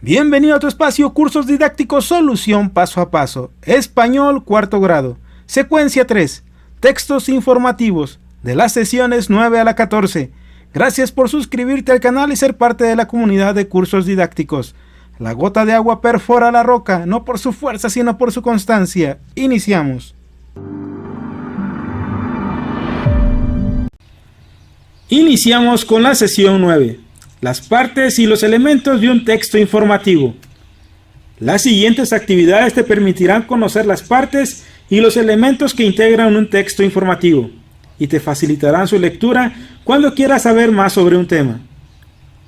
Bienvenido a tu espacio Cursos Didácticos Solución Paso a Paso. Español cuarto grado. Secuencia 3. Textos informativos de las sesiones 9 a la 14. Gracias por suscribirte al canal y ser parte de la comunidad de cursos didácticos. La gota de agua perfora la roca, no por su fuerza sino por su constancia. Iniciamos. Iniciamos con la sesión 9. Las partes y los elementos de un texto informativo. Las siguientes actividades te permitirán conocer las partes y los elementos que integran un texto informativo y te facilitarán su lectura cuando quieras saber más sobre un tema.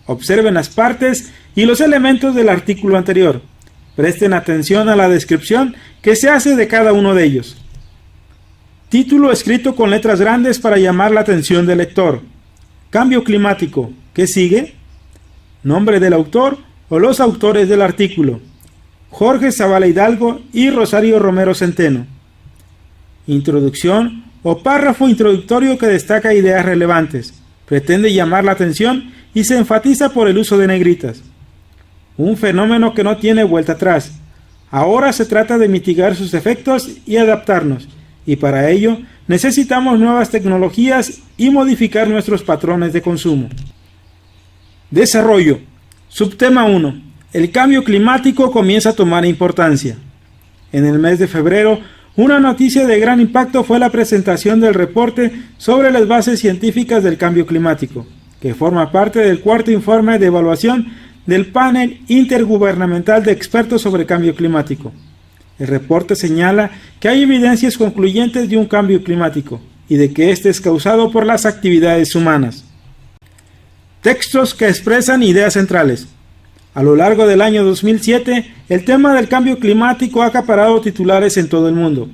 Observen las partes y los elementos del artículo anterior. Presten atención a la descripción que se hace de cada uno de ellos. Título escrito con letras grandes para llamar la atención del lector. Cambio climático. ¿Qué sigue? Nombre del autor o los autores del artículo. Jorge Zavala Hidalgo y Rosario Romero Centeno. Introducción o párrafo introductorio que destaca ideas relevantes, pretende llamar la atención y se enfatiza por el uso de negritas. Un fenómeno que no tiene vuelta atrás. Ahora se trata de mitigar sus efectos y adaptarnos, y para ello necesitamos nuevas tecnologías y modificar nuestros patrones de consumo. Desarrollo. Subtema 1. El cambio climático comienza a tomar importancia. En el mes de febrero, una noticia de gran impacto fue la presentación del reporte sobre las bases científicas del cambio climático, que forma parte del cuarto informe de evaluación del panel intergubernamental de expertos sobre cambio climático. El reporte señala que hay evidencias concluyentes de un cambio climático y de que este es causado por las actividades humanas. Textos que expresan ideas centrales. A lo largo del año 2007, el tema del cambio climático ha acaparado titulares en todo el mundo,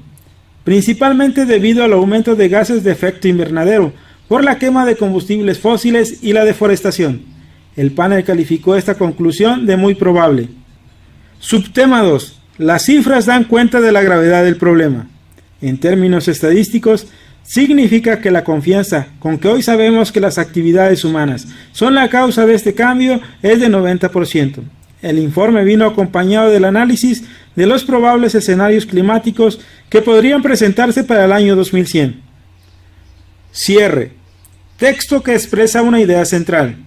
principalmente debido al aumento de gases de efecto invernadero por la quema de combustibles fósiles y la deforestación. El panel calificó esta conclusión de muy probable. Subtema 2. Las cifras dan cuenta de la gravedad del problema. En términos estadísticos, significa que la confianza con que hoy sabemos que las actividades humanas son la causa de este cambio es de 90%. El informe vino acompañado del análisis de los probables escenarios climáticos que podrían presentarse para el año 2100. Cierre. Texto que expresa una idea central.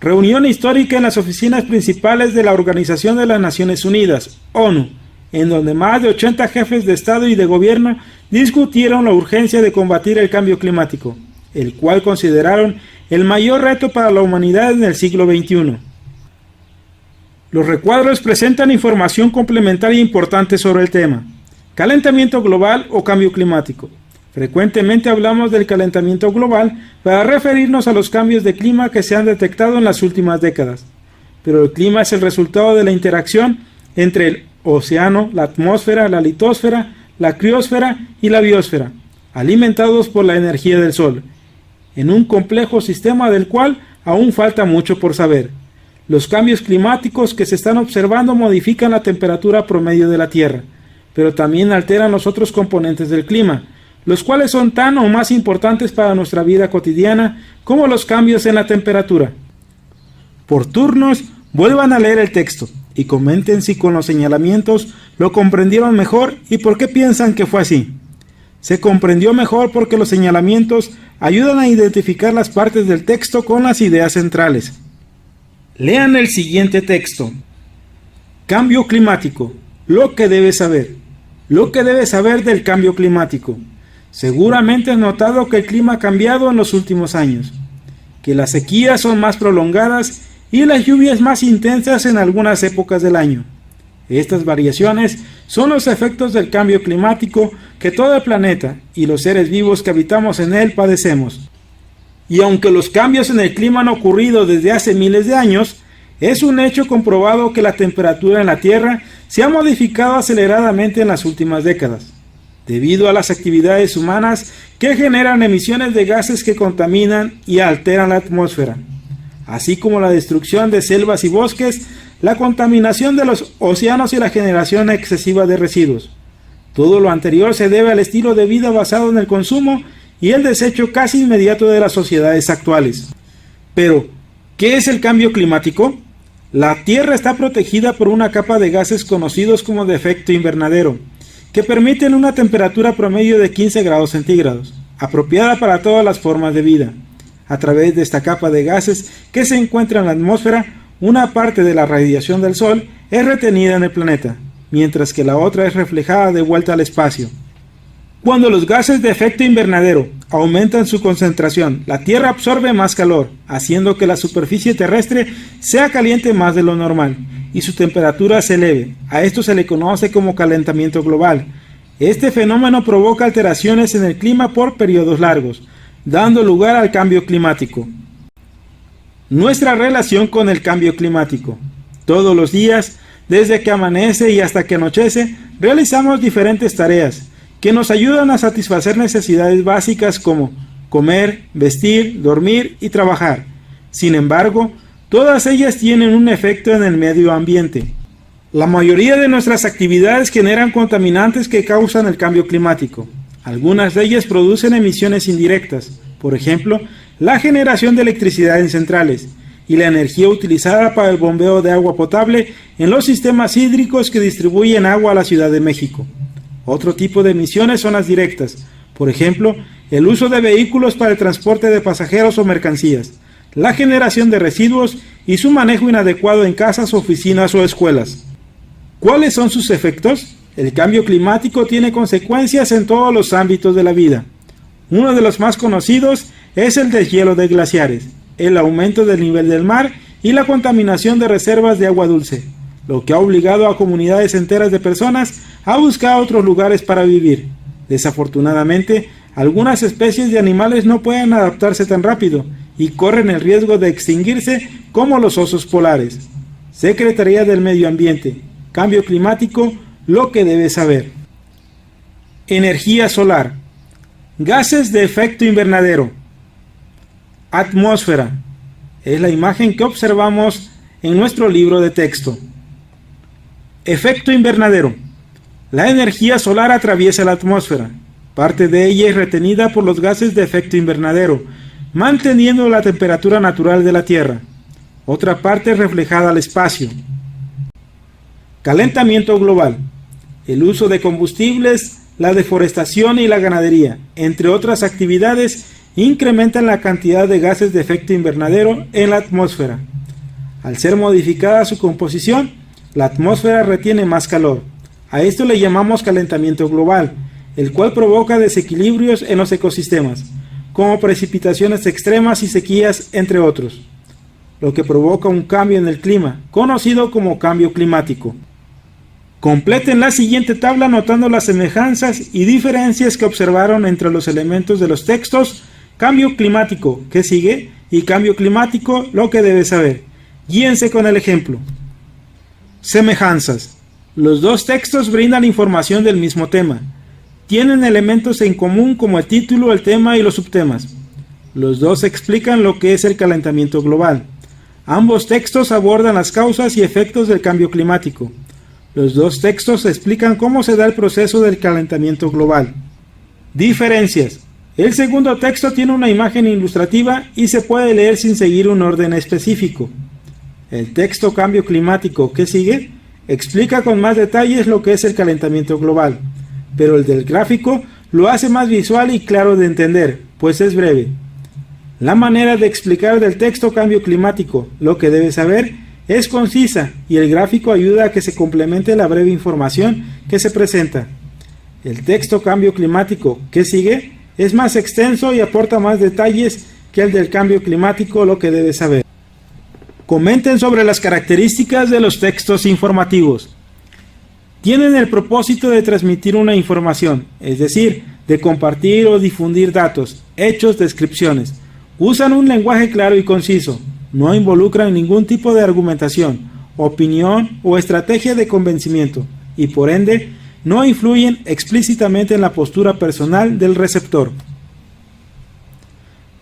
Reunión histórica en las oficinas principales de la Organización de las Naciones Unidas, ONU, en donde más de 80 jefes de Estado y de Gobierno discutieron la urgencia de combatir el cambio climático, el cual consideraron el mayor reto para la humanidad en el siglo XXI. Los recuadros presentan información complementaria importante sobre el tema. Calentamiento global o cambio climático. Frecuentemente hablamos del calentamiento global para referirnos a los cambios de clima que se han detectado en las últimas décadas. Pero el clima es el resultado de la interacción entre el océano, la atmósfera, la litosfera, la criosfera y la biosfera, alimentados por la energía del Sol, en un complejo sistema del cual aún falta mucho por saber. Los cambios climáticos que se están observando modifican la temperatura promedio de la Tierra, pero también alteran los otros componentes del clima, los cuales son tan o más importantes para nuestra vida cotidiana como los cambios en la temperatura. Por turnos, vuelvan a leer el texto y comenten si con los señalamientos lo comprendieron mejor y por qué piensan que fue así. Se comprendió mejor porque los señalamientos ayudan a identificar las partes del texto con las ideas centrales. Lean el siguiente texto. Cambio climático. Lo que debes saber. Lo que debes saber del cambio climático. Seguramente has notado que el clima ha cambiado en los últimos años, que las sequías son más prolongadas y las lluvias más intensas en algunas épocas del año. Estas variaciones son los efectos del cambio climático que todo el planeta y los seres vivos que habitamos en él padecemos. Y aunque los cambios en el clima han ocurrido desde hace miles de años, es un hecho comprobado que la temperatura en la Tierra se ha modificado aceleradamente en las últimas décadas, debido a las actividades humanas que generan emisiones de gases que contaminan y alteran la atmósfera, así como la destrucción de selvas y bosques, la contaminación de los océanos y la generación excesiva de residuos. Todo lo anterior se debe al estilo de vida basado en el consumo y el desecho casi inmediato de las sociedades actuales. Pero, ¿qué es el cambio climático? La Tierra está protegida por una capa de gases conocidos como de efecto invernadero, que permiten una temperatura promedio de 15 grados centígrados, apropiada para todas las formas de vida. A través de esta capa de gases que se encuentra en la atmósfera, una parte de la radiación del Sol es retenida en el planeta, mientras que la otra es reflejada de vuelta al espacio. Cuando los gases de efecto invernadero aumentan su concentración, la Tierra absorbe más calor, haciendo que la superficie terrestre sea caliente más de lo normal y su temperatura se eleve. A esto se le conoce como calentamiento global. Este fenómeno provoca alteraciones en el clima por periodos largos, dando lugar al cambio climático. Nuestra relación con el cambio climático. Todos los días, desde que amanece y hasta que anochece, realizamos diferentes tareas que nos ayudan a satisfacer necesidades básicas como comer, vestir, dormir y trabajar. Sin embargo, todas ellas tienen un efecto en el medio ambiente. La mayoría de nuestras actividades generan contaminantes que causan el cambio climático. Algunas de ellas producen emisiones indirectas, por ejemplo, la generación de electricidad en centrales y la energía utilizada para el bombeo de agua potable en los sistemas hídricos que distribuyen agua a la Ciudad de México. Otro tipo de emisiones son las directas, por ejemplo, el uso de vehículos para el transporte de pasajeros o mercancías, la generación de residuos y su manejo inadecuado en casas, oficinas o escuelas. ¿Cuáles son sus efectos? El cambio climático tiene consecuencias en todos los ámbitos de la vida. Uno de los más conocidos es el deshielo de glaciares, el aumento del nivel del mar y la contaminación de reservas de agua dulce, lo que ha obligado a comunidades enteras de personas a buscar otros lugares para vivir. Desafortunadamente, algunas especies de animales no pueden adaptarse tan rápido y corren el riesgo de extinguirse, como los osos polares. Secretaría del Medio Ambiente, Cambio Climático, lo que debes saber. Energía solar. Gases de efecto invernadero. Atmósfera. Es la imagen que observamos en nuestro libro de texto. Efecto invernadero. La energía solar atraviesa la atmósfera. Parte de ella es retenida por los gases de efecto invernadero, manteniendo la temperatura natural de la Tierra. Otra parte es reflejada al espacio. Calentamiento global. El uso de combustibles, la deforestación y la ganadería, entre otras actividades, incrementan la cantidad de gases de efecto invernadero en la atmósfera. Al ser modificada su composición, la atmósfera retiene más calor. A esto le llamamos calentamiento global, el cual provoca desequilibrios en los ecosistemas, como precipitaciones extremas y sequías, entre otros, lo que provoca un cambio en el clima, conocido como cambio climático. Completen la siguiente tabla anotando las semejanzas y diferencias que observaron entre los elementos de los textos Cambio climático, ¿qué sigue? Y Cambio climático, lo que debes saber. Guíense con el ejemplo. Semejanzas. Los dos textos brindan información del mismo tema. Tienen elementos en común como el título, el tema y los subtemas. Los dos explican lo que es el calentamiento global. Ambos textos abordan las causas y efectos del cambio climático. Los dos textos explican cómo se da el proceso del calentamiento global. Diferencias. El segundo texto tiene una imagen ilustrativa y se puede leer sin seguir un orden específico. El texto Cambio climático, ¿qué sigue? Explica con más detalles lo que es el calentamiento global, pero el del gráfico lo hace más visual y claro de entender, pues es breve. La manera de explicar del texto Cambio climático, lo que debes saber, es concisa y el gráfico ayuda a que se complemente la breve información que se presenta. El texto Cambio climático, ¿qué sigue? Es más extenso y aporta más detalles que el del cambio climático, lo que debes saber. Comenten sobre las características de los textos informativos. Tienen el propósito de transmitir una información, es decir, de compartir o difundir datos, hechos, descripciones. Usan un lenguaje claro y conciso. No involucran ningún tipo de argumentación, opinión o estrategia de convencimiento y por ende no influyen explícitamente en la postura personal del receptor.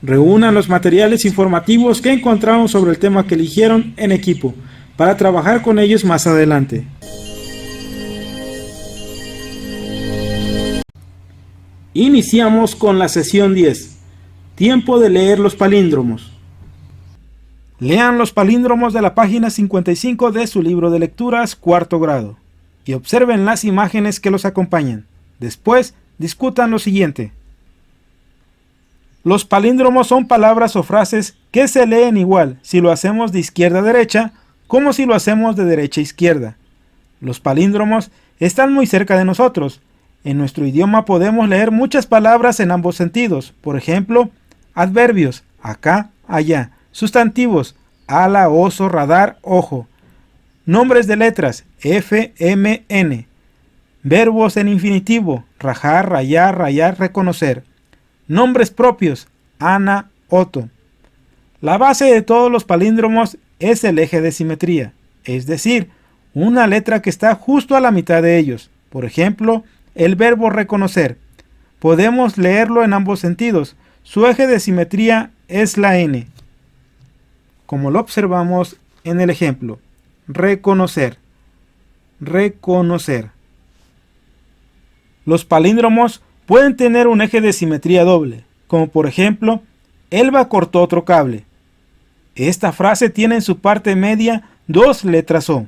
Reúnan los materiales informativos que encontraron sobre el tema que eligieron en equipo para trabajar con ellos más adelante. Iniciamos con la sesión 10. Tiempo de leer los palíndromos. Lean los palíndromos de la página 55 de su libro de lecturas cuarto grado y observen las imágenes que los acompañan. Después, discutan lo siguiente. Los palíndromos son palabras o frases que se leen igual si lo hacemos de izquierda a derecha como si lo hacemos de derecha a izquierda. Los palíndromos están muy cerca de nosotros. En nuestro idioma podemos leer muchas palabras en ambos sentidos. Por ejemplo, adverbios, acá, allá. Sustantivos, ala, oso, radar, ojo. Nombres de letras, F, M, N. Verbos en infinitivo, rajar, rayar, rayar, reconocer. Nombres propios, Ana, Otto. La base de todos los palíndromos es el eje de simetría, es decir, una letra que está justo a la mitad de ellos. Por ejemplo, el verbo reconocer. Podemos leerlo en ambos sentidos. Su eje de simetría es la N, como lo observamos en el ejemplo. Reconocer, reconocer. Los palíndromos pueden tener un eje de simetría doble, como por ejemplo, Elba cortó otro cable. Esta frase tiene en su parte media dos letras O.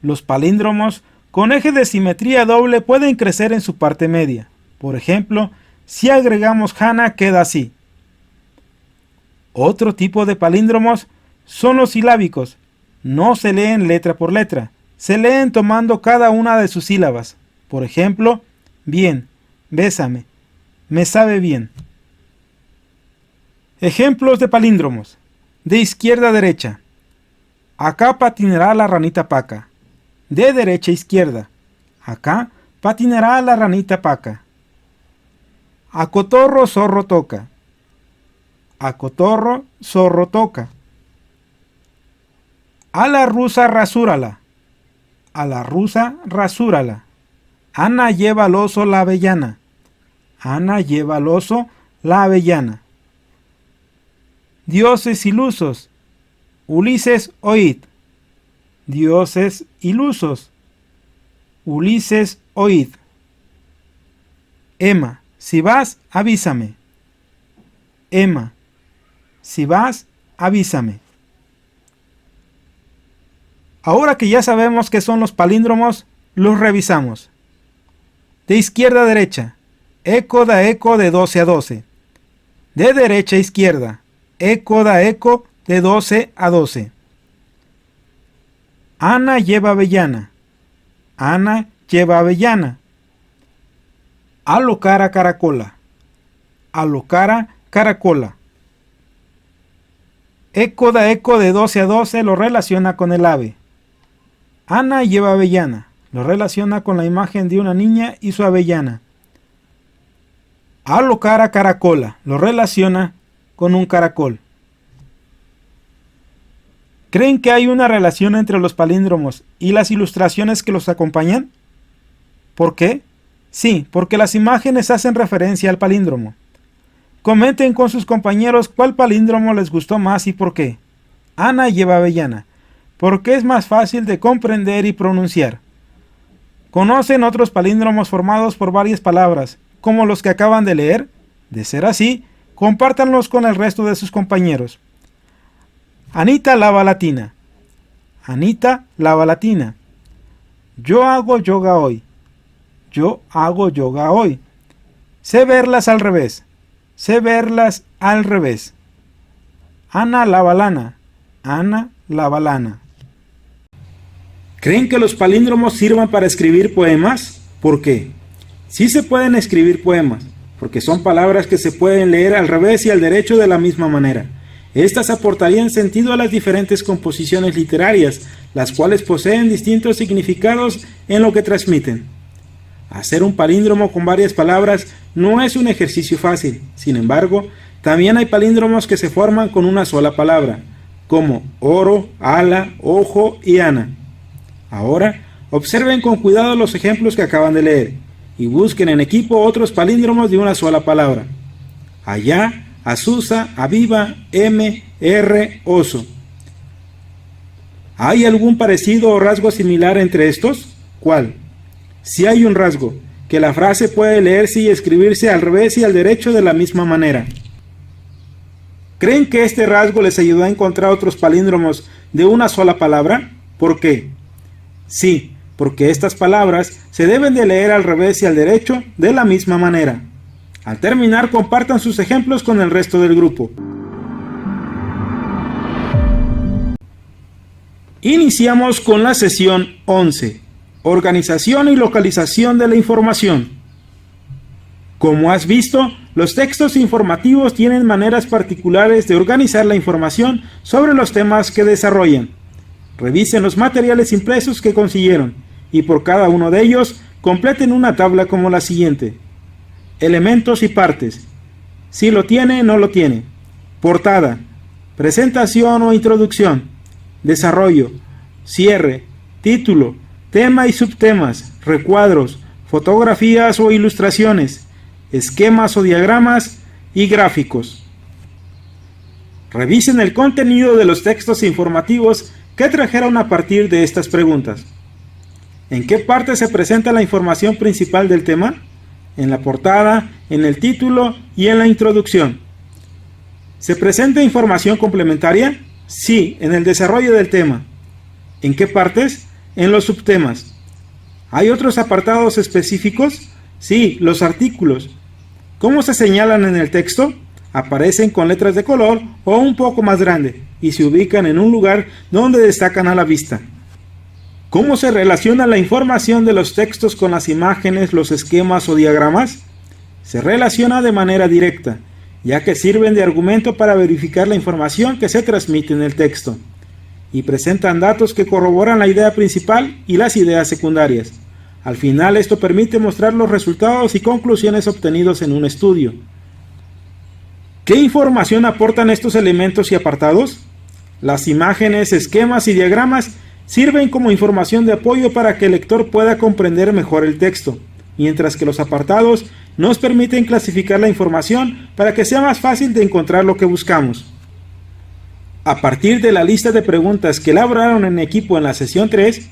Los palíndromos con eje de simetría doble pueden crecer en su parte media. Por ejemplo, si agregamos Hannah queda así. Otro tipo de palíndromos son los silábicos. No se leen letra por letra, se leen tomando cada una de sus sílabas. Por ejemplo, bien, bésame, me sabe bien. Ejemplos de palíndromos. De izquierda a derecha. Acá patinará la ranita Paca. De derecha a izquierda. Acá patinará la ranita Paca. A cotorro zorro toca. A cotorro zorro toca. A la rusa rasúrala. A la rusa rasúrala. Ana lleva al oso la avellana. Ana lleva al oso la avellana. Dioses ilusos. Ulises oíd. Dioses ilusos. Ulises oíd. Emma, si vas, avísame. Emma, si vas, avísame. Ahora que ya sabemos qué son los palíndromos, los revisamos. De izquierda a derecha, eco da eco de 12 a 12. De derecha a izquierda, eco da eco de 12 a 12. Ana lleva avellana. Ana lleva avellana. Alocara caracola. Alocara caracola. Eco da eco de 12 a 12 lo relaciona con el ave. Ana lleva avellana. Lo relaciona con la imagen de una niña y su avellana. Alocara caracola. Lo relaciona con un caracol. ¿Creen que hay una relación entre los palíndromos y las ilustraciones que los acompañan? ¿Por qué? Sí, porque las imágenes hacen referencia al palíndromo. Comenten con sus compañeros cuál palíndromo les gustó más y por qué. Ana lleva avellana, porque es más fácil de comprender y pronunciar. ¿Conocen otros palíndromos formados por varias palabras, como los que acaban de leer? De ser así, compártanlos con el resto de sus compañeros. Anita lava la tina. Anita lava la tina. Yo hago yoga hoy. Yo hago yoga hoy. Sé verlas al revés. Sé verlas al revés. Ana lava lana. Ana lava lana. ¿Creen que los palíndromos sirvan para escribir poemas? ¿Por qué? Sí se pueden escribir poemas, porque son palabras que se pueden leer al revés y al derecho de la misma manera. Estas aportarían sentido a las diferentes composiciones literarias, las cuales poseen distintos significados en lo que transmiten. Hacer un palíndromo con varias palabras no es un ejercicio fácil. Sin embargo, también hay palíndromos que se forman con una sola palabra, como oro, ala, ojo y ana. Ahora, observen con cuidado los ejemplos que acaban de leer y busquen en equipo otros palíndromos de una sola palabra. Allá, Azusa, aviva, M, R, oso. ¿Hay algún parecido o rasgo similar entre estos? ¿Cuál? Si hay un rasgo, que la frase puede leerse y escribirse al revés y al derecho de la misma manera. ¿Creen que este rasgo les ayudó a encontrar otros palíndromos de una sola palabra? ¿Por qué? Sí, porque estas palabras se deben de leer al revés y al derecho de la misma manera. Al terminar, compartan sus ejemplos con el resto del grupo. Iniciamos con la sesión 11. Organización y localización de la información. Como has visto, los textos informativos tienen maneras particulares de organizar la información sobre los temas que desarrollan. Revisen los materiales impresos que consiguieron y por cada uno de ellos completen una tabla como la siguiente. Elementos y partes. Si lo tiene, no lo tiene. Portada. Presentación o introducción. Desarrollo. Cierre. Título. Tema y subtemas. Recuadros. Fotografías o ilustraciones. Esquemas o diagramas y gráficos. Revisen el contenido de los textos informativos que trajeron a partir de estas preguntas. ¿En qué parte se presenta la información principal del tema? En la portada, en el título y en la introducción. ¿Se presenta información complementaria? Sí, en el desarrollo del tema. ¿En qué partes? En los subtemas. ¿Hay otros apartados específicos? Sí, los artículos. ¿Cómo se señalan en el texto? Aparecen con letras de color o un poco más grande y se ubican en un lugar donde destacan a la vista. ¿Cómo se relaciona la información de los textos con las imágenes, los esquemas o diagramas? Se relaciona de manera directa, ya que sirven de argumento para verificar la información que se transmite en el texto, y presentan datos que corroboran la idea principal y las ideas secundarias. Al final, esto permite mostrar los resultados y conclusiones obtenidos en un estudio. ¿Qué información aportan estos elementos y apartados? Las imágenes, esquemas y diagramas sirven como información de apoyo para que el lector pueda comprender mejor el texto, mientras que los apartados nos permiten clasificar la información para que sea más fácil de encontrar lo que buscamos. A partir de la lista de preguntas que elaboraron en equipo en la sesión 3,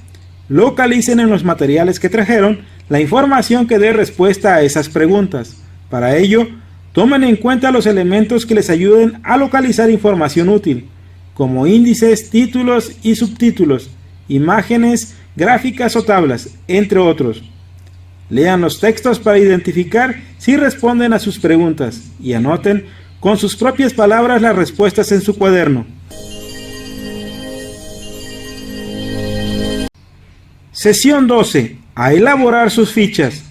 localicen en los materiales que trajeron la información que dé respuesta a esas preguntas. Para ello, tomen en cuenta los elementos que les ayuden a localizar información útil, como índices, títulos y subtítulos, imágenes, gráficas o tablas, entre otros. Lean los textos para identificar si responden a sus preguntas y anoten con sus propias palabras las respuestas en su cuaderno. Sesión 12. A elaborar sus fichas.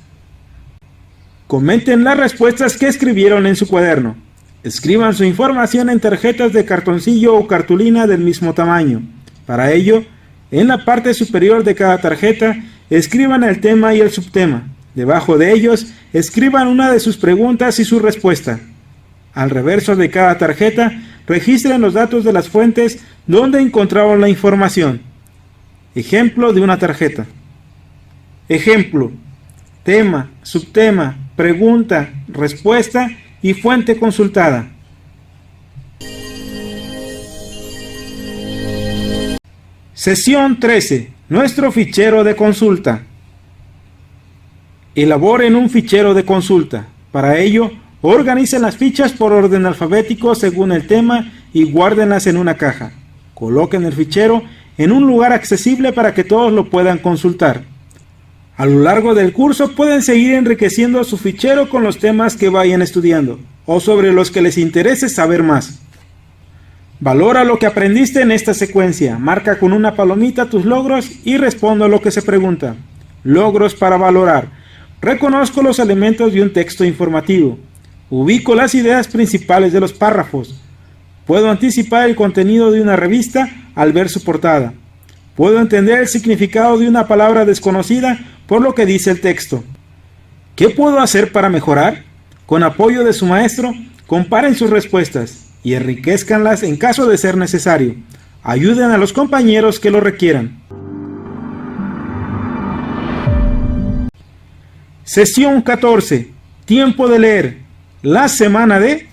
Comenten las respuestas que escribieron en su cuaderno. Escriban su información en tarjetas de cartoncillo o cartulina del mismo tamaño. Para ello, en la parte superior de cada tarjeta, escriban el tema y el subtema. Debajo de ellos, escriban una de sus preguntas y su respuesta. Al reverso de cada tarjeta, registren los datos de las fuentes donde encontraron la información. Ejemplo de una tarjeta. Ejemplo: tema, subtema, pregunta, respuesta y fuente consultada. Sesión 13. Nuestro fichero de consulta. Elaboren un fichero de consulta. Para ello, organicen las fichas por orden alfabético según el tema y guárdenlas en una caja. Coloquen el fichero en un lugar accesible para que todos lo puedan consultar. A lo largo del curso pueden seguir enriqueciendo su fichero con los temas que vayan estudiando o sobre los que les interese saber más. Valora lo que aprendiste en esta secuencia, marca con una palomita tus logros y responde a lo que se pregunta. Logros para valorar. Reconozco los elementos de un texto informativo. Ubico las ideas principales de los párrafos. Puedo anticipar el contenido de una revista al ver su portada. Puedo entender el significado de una palabra desconocida por lo que dice el texto. ¿Qué puedo hacer para mejorar? Con apoyo de su maestro, comparen sus respuestas y enriquézcanlas en caso de ser necesario. Ayuden a los compañeros que lo requieran. Sesión 14. Tiempo de leer. La semana de...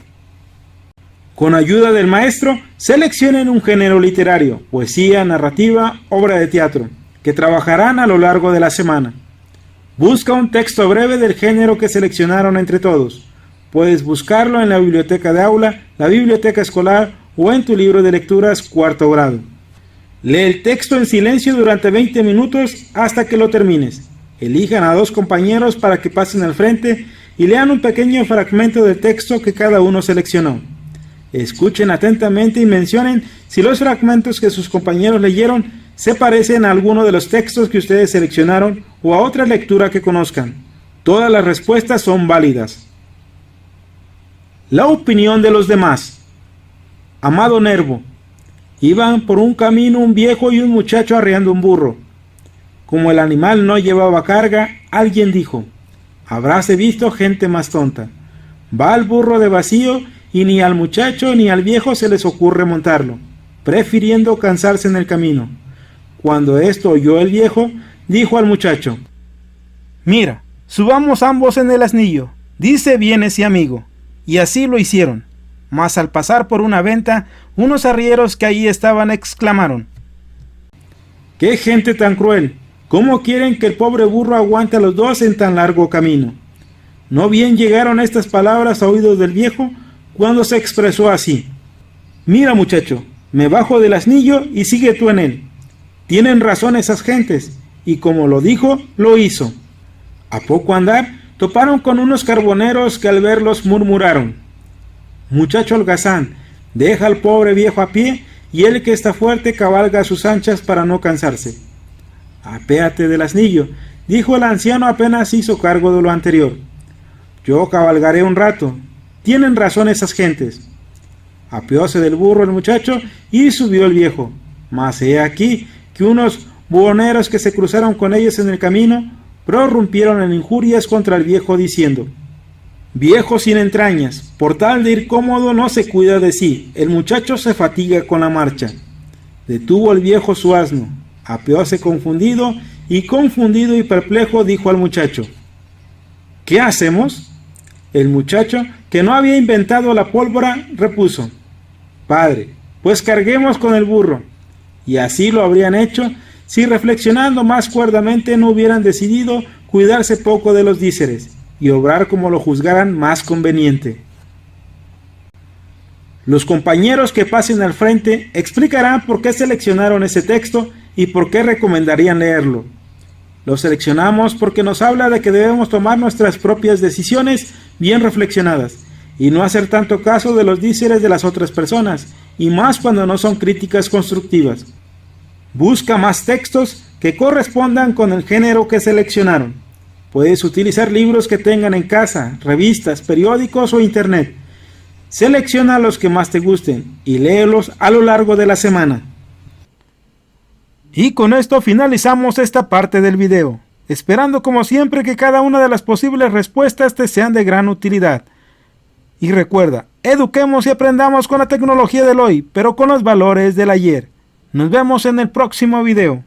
Con ayuda del maestro, seleccionen un género literario, poesía, narrativa, obra de teatro, que trabajarán a lo largo de la semana. Busca un texto breve del género que seleccionaron entre todos. Puedes buscarlo en la biblioteca de aula, la biblioteca escolar o en tu libro de lecturas cuarto grado. Lee el texto en silencio durante 20 minutos hasta que lo termines. Elijan a 2 compañeros para que pasen al frente y lean un pequeño fragmento del texto que cada uno seleccionó. Escuchen atentamente y mencionen si los fragmentos que sus compañeros leyeron se parecen a alguno de los textos que ustedes seleccionaron o a otra lectura que conozcan. Todas las respuestas son válidas. La opinión de los demás. Amado Nervo. Iban por un camino un viejo y un muchacho arreando un burro. Como el animal no llevaba carga, alguien dijo: habráse visto gente más tonta. Va el burro de vacío y ni al muchacho ni al viejo se les ocurre montarlo, prefiriendo cansarse en el camino. Cuando esto oyó el viejo, dijo al muchacho: mira, subamos ambos en el asnillo, dice bien ese amigo. Y así lo hicieron. Mas al pasar por una venta, unos arrieros que allí estaban exclamaron: ¡qué gente tan cruel! ¿Cómo quieren que el pobre burro aguante a los 2 en tan largo camino? No bien llegaron estas palabras a oídos del viejo, cuando se expresó así: mira, muchacho, me bajo del asnillo y sigue tú en él. Tienen razón esas gentes, y como lo dijo, lo hizo. A poco andar, toparon con unos carboneros que al verlos murmuraron: muchacho holgazán, deja al pobre viejo a pie, y él que está fuerte cabalga a sus anchas para no cansarse. Apéate del asnillo, dijo el anciano apenas hizo cargo de lo anterior. Yo cabalgaré un rato. Tienen razón esas gentes. Apeóse del burro el muchacho y subió el viejo. Mas he aquí que unos buhoneros que se cruzaron con ellos en el camino prorrumpieron en injurias contra el viejo diciendo: viejo sin entrañas, por tal de ir cómodo no se cuida de sí, el muchacho se fatiga con la marcha. Detuvo el viejo su asno, apeóse confundido y perplejo dijo al muchacho: ¿qué hacemos? El muchacho, que no había inventado la pólvora, repuso: padre, pues carguemos con el burro. Y así lo habrían hecho si reflexionando más cuerdamente no hubieran decidido cuidarse poco de los díceres y obrar como lo juzgaran más conveniente. Los compañeros que pasen al frente explicarán por qué seleccionaron ese texto y por qué recomendarían leerlo. Lo seleccionamos porque nos habla de que debemos tomar nuestras propias decisiones bien reflexionadas y no hacer tanto caso de los díceres de las otras personas, y más cuando no son críticas constructivas. Busca más textos que correspondan con el género que seleccionaron. Puedes utilizar libros que tengan en casa, revistas, periódicos o internet. Selecciona los que más te gusten y léelos a lo largo de la semana. Y con esto finalizamos esta parte del video, esperando como siempre que cada una de las posibles respuestas te sean de gran utilidad. Y recuerda, eduquemos y aprendamos con la tecnología del hoy, pero con los valores del ayer. Nos vemos en el próximo video.